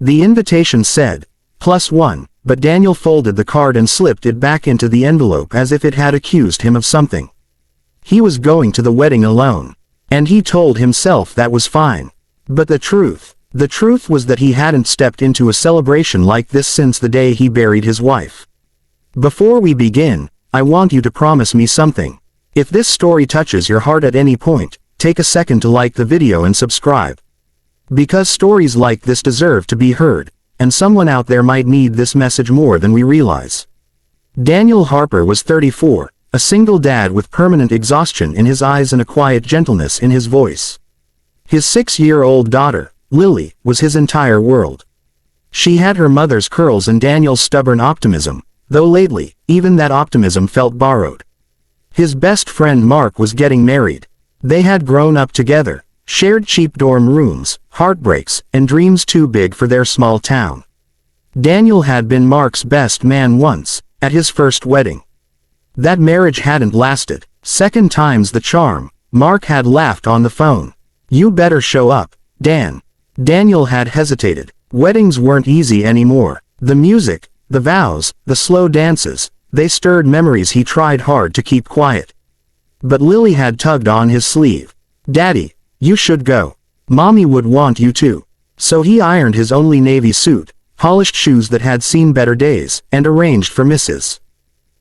The invitation said, +1, but Daniel folded the card and slipped it back into the envelope as if it had accused him of something. He was going to the wedding alone. And he told himself that was fine. But the truth was that he hadn't stepped into a celebration like this since the day he buried his wife. Before we begin, I want you to promise me something. If this story touches your heart at any point, take a second to like the video and subscribe. Because stories like this deserve to be heard, and someone out there might need this message more than we realize. Daniel Harper was 34, a single dad with permanent exhaustion in his eyes and a quiet gentleness in his voice. His 6-year-old daughter, Lily, was his entire world. She had her mother's curls and Daniel's stubborn optimism, though lately, even that optimism felt borrowed. His best friend Mark was getting married. They had grown up together, shared cheap dorm rooms, heartbreaks, and dreams too big for their small town. Daniel had been Mark's best man once, at his first wedding. That marriage hadn't lasted. Second time's the charm. Mark had laughed on the phone. "You better show up, Dan." Daniel had hesitated. Weddings weren't easy anymore. The music, the vows, the slow dances, they stirred memories he tried hard to keep quiet. But Lily had tugged on his sleeve. "Daddy, you should go. Mommy would want you to." So he ironed his only navy suit, polished shoes that had seen better days, and arranged for Mrs.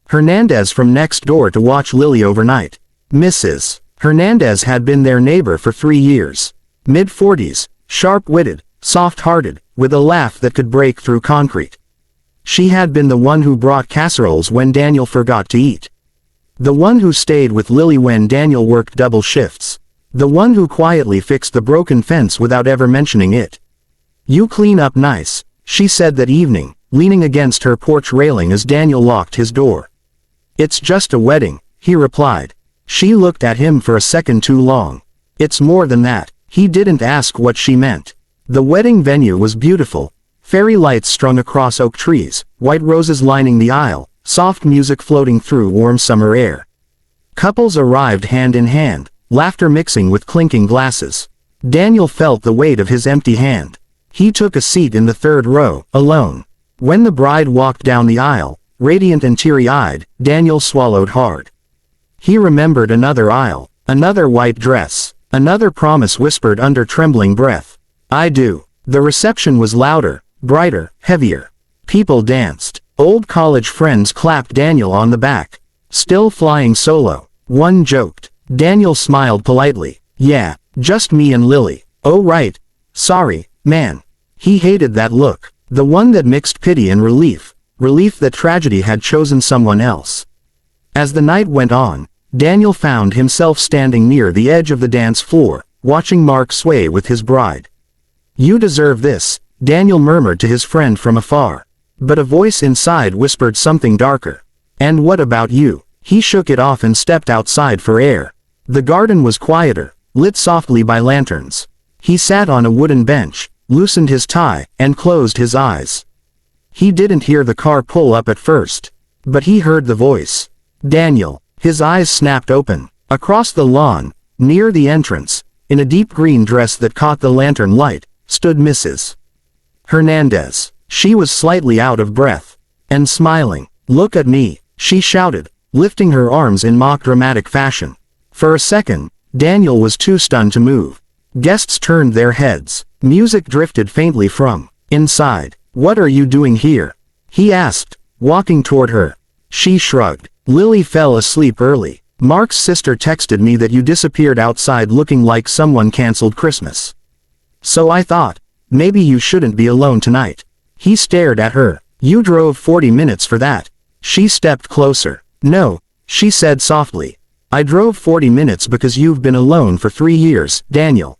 Hernandez from next door to watch Lily overnight. Mrs. Hernandez had been their neighbor for 3 years. Mid-40s, sharp-witted, soft-hearted, with a laugh that could break through concrete. She had been the one who brought casseroles when Daniel forgot to eat. The one who stayed with Lily when Daniel worked double shifts. The one who quietly fixed the broken fence without ever mentioning it. "You clean up nice," she said that evening, leaning against her porch railing as Daniel locked his door. "It's just a wedding," he replied. She looked at him for a second too long. "It's more than that." He didn't ask what she meant. The wedding venue was beautiful. Fairy lights strung across oak trees, white roses lining the aisle, soft music floating through warm summer air. Couples arrived hand in hand, laughter mixing with clinking glasses. Daniel felt the weight of his empty hand. He took a seat in the third row, alone. When the bride walked down the aisle, radiant and teary-eyed, Daniel swallowed hard. He remembered another aisle, another white dress, another promise whispered under trembling breath. "I do." The reception was louder, brighter, heavier. People danced. Old college friends clapped Daniel on the back. "Still flying solo," one joked. Daniel smiled politely. "Yeah, just me and Lily." "Oh right. Sorry, man." He hated that look. The one that mixed pity and relief. Relief that tragedy had chosen someone else. As the night went on, Daniel found himself standing near the edge of the dance floor, watching Mark sway with his bride. "You deserve this," Daniel murmured to his friend from afar. But a voice inside whispered something darker. "And what about you?" He shook it off and stepped outside for air. The garden was quieter, lit softly by lanterns. He sat on a wooden bench, loosened his tie, and closed his eyes. He didn't hear the car pull up at first. But he heard the voice. "Daniel." His eyes snapped open. Across the lawn, near the entrance, in a deep green dress that caught the lantern light, stood Mrs. Hernandez. She was slightly out of breath. And smiling. "Look at me," she shouted, lifting her arms in mock dramatic fashion. For a second, Daniel was too stunned to move. Guests turned their heads. Music drifted faintly from inside. "What are you doing here?" he asked, walking toward her. She shrugged. "Lily fell asleep early. Mark's sister texted me that you disappeared outside looking like someone canceled Christmas. So I thought, maybe you shouldn't be alone tonight." He stared at her. "You drove 40 minutes for that." She stepped closer. "No," she said softly. "I drove 40 minutes because you've been alone for 3 years, Daniel.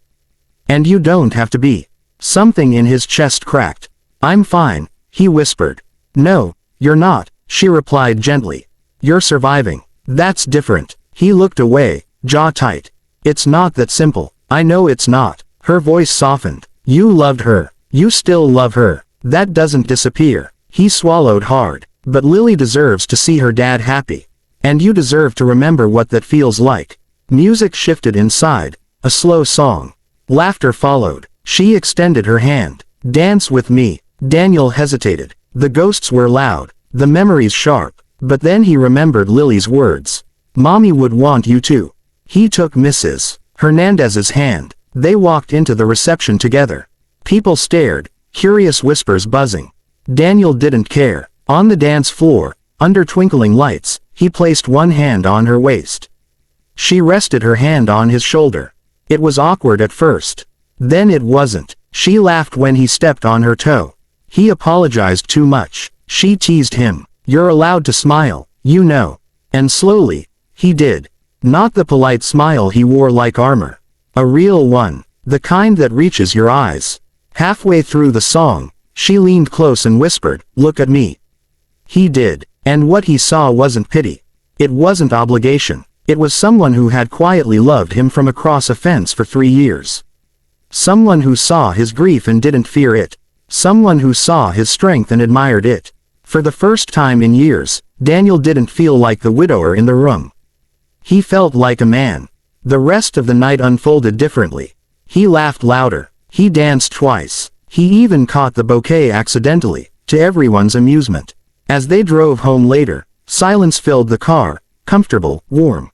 And you don't have to be." Something in his chest cracked. "I'm fine," he whispered. "No, you're not," she replied gently. "You're surviving." "That's different." He looked away, jaw tight. "It's not that simple." "I know it's not." Her voice softened. "You loved her. You still love her. That doesn't disappear." He swallowed hard. "But Lily deserves to see her dad happy. And you deserve to remember what that feels like." Music shifted inside, a slow song. Laughter followed. She extended her hand. Dance with me. Daniel hesitated. The ghosts were loud, the memories sharp, but then he remembered Lily's words. Mommy would want you to. He took Mrs. Hernandez's hand. They walked into the reception together. People stared, curious whispers buzzing. Daniel didn't care. On the dance floor, under twinkling lights, he placed one hand on her waist. She rested her hand on his shoulder. It was awkward at first. Then it wasn't. She laughed when he stepped on her toe. He apologized too much. She teased him. You're allowed to smile, you know. And slowly, he did. Not the polite smile he wore like armor. A real one. The kind that reaches your eyes. Halfway through the song, she leaned close and whispered, "Look at me." He did. And what he saw wasn't pity. It wasn't obligation. It was someone who had quietly loved him from across a fence for 3 years. Someone who saw his grief and didn't fear it. Someone who saw his strength and admired it. For the first time in years, Daniel didn't feel like the widower in the room. He felt like a man. The rest of the night unfolded differently. He laughed louder. He danced twice. He even caught the bouquet accidentally, to everyone's amusement. As they drove home later, silence filled the car, comfortable, warm.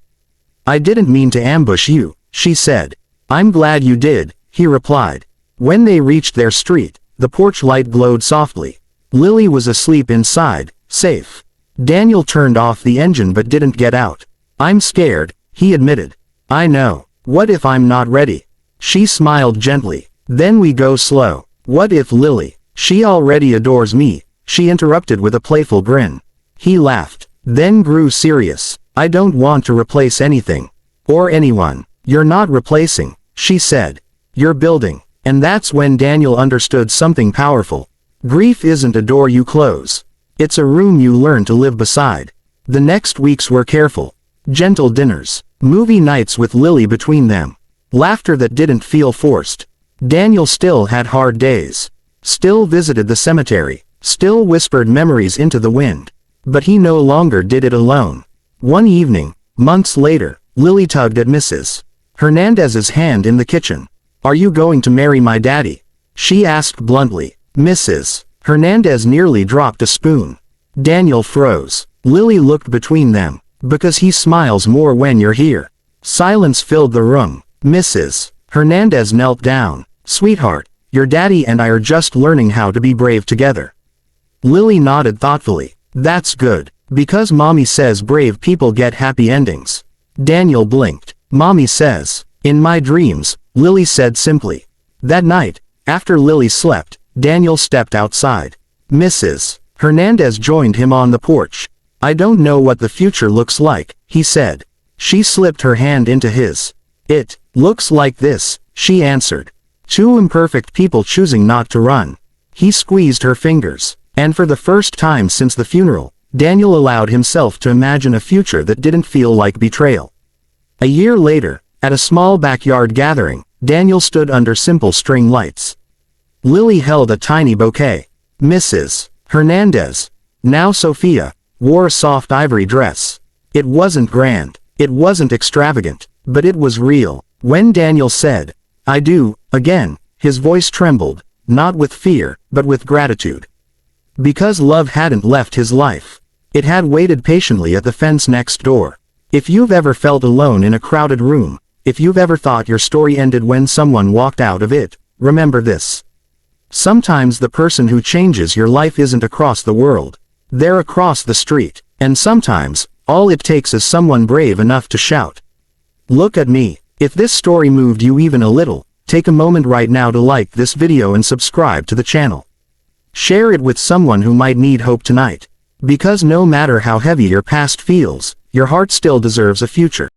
"I didn't mean to ambush you," she said. "I'm glad you did," he replied. When they reached their street, the porch light glowed softly. Lily was asleep inside, safe. Daniel turned off the engine but didn't get out. "I'm scared," he admitted. "I know. What if I'm not ready?" She smiled gently. "Then we go slow. What if Lily? She already adores me," she interrupted with a playful grin. He laughed, then grew serious. "I don't want to replace anything. Or anyone." "You're not replacing," she said. "You're building." And that's when Daniel understood something powerful. Grief isn't a door you close. It's a room you learn to live beside. The next weeks were careful. Gentle dinners. Movie nights with Lily between them. Laughter that didn't feel forced. Daniel still had hard days. Still visited the cemetery. Still whispered memories into the wind. But he no longer did it alone. One evening, months later, Lily tugged at Mrs. Hernandez's hand in the kitchen. "Are you going to marry my daddy?" she asked bluntly. Mrs. Hernandez nearly dropped a spoon. Daniel froze. Lily looked between them. "Because he smiles more when you're here." Silence filled the room. Mrs. Hernandez knelt down. "Sweetheart, your daddy and I are just learning how to be brave together." Lily nodded thoughtfully. "That's good. Because Mommy says brave people get happy endings." Daniel blinked. "Mommy says." "In my dreams," Lily said simply. That night, after Lily slept, Daniel stepped outside. Mrs. Hernandez joined him on the porch. "I don't know what the future looks like," he said. She slipped her hand into his. "It looks like this," she answered. "Two imperfect people choosing not to run." He squeezed her fingers. And for the first time since the funeral, Daniel allowed himself to imagine a future that didn't feel like betrayal. A year later, at a small backyard gathering, Daniel stood under simple string lights. Lily held a tiny bouquet. Mrs. Hernandez, now Sophia, wore a soft ivory dress. It wasn't grand. It wasn't extravagant. But it was real. When Daniel said, "I do," again, his voice trembled, not with fear, but with gratitude. Because love hadn't left his life. It had waited patiently at the fence next door. If you've ever felt alone in a crowded room, if you've ever thought your story ended when someone walked out of it, remember this. Sometimes the person who changes your life isn't across the world. They're across the street. And sometimes, all it takes is someone brave enough to shout, "Look at me." If this story moved you even a little, take a moment right now to like this video and subscribe to the channel. Share it with someone who might need hope tonight. Because no matter how heavy your past feels, your heart still deserves a future.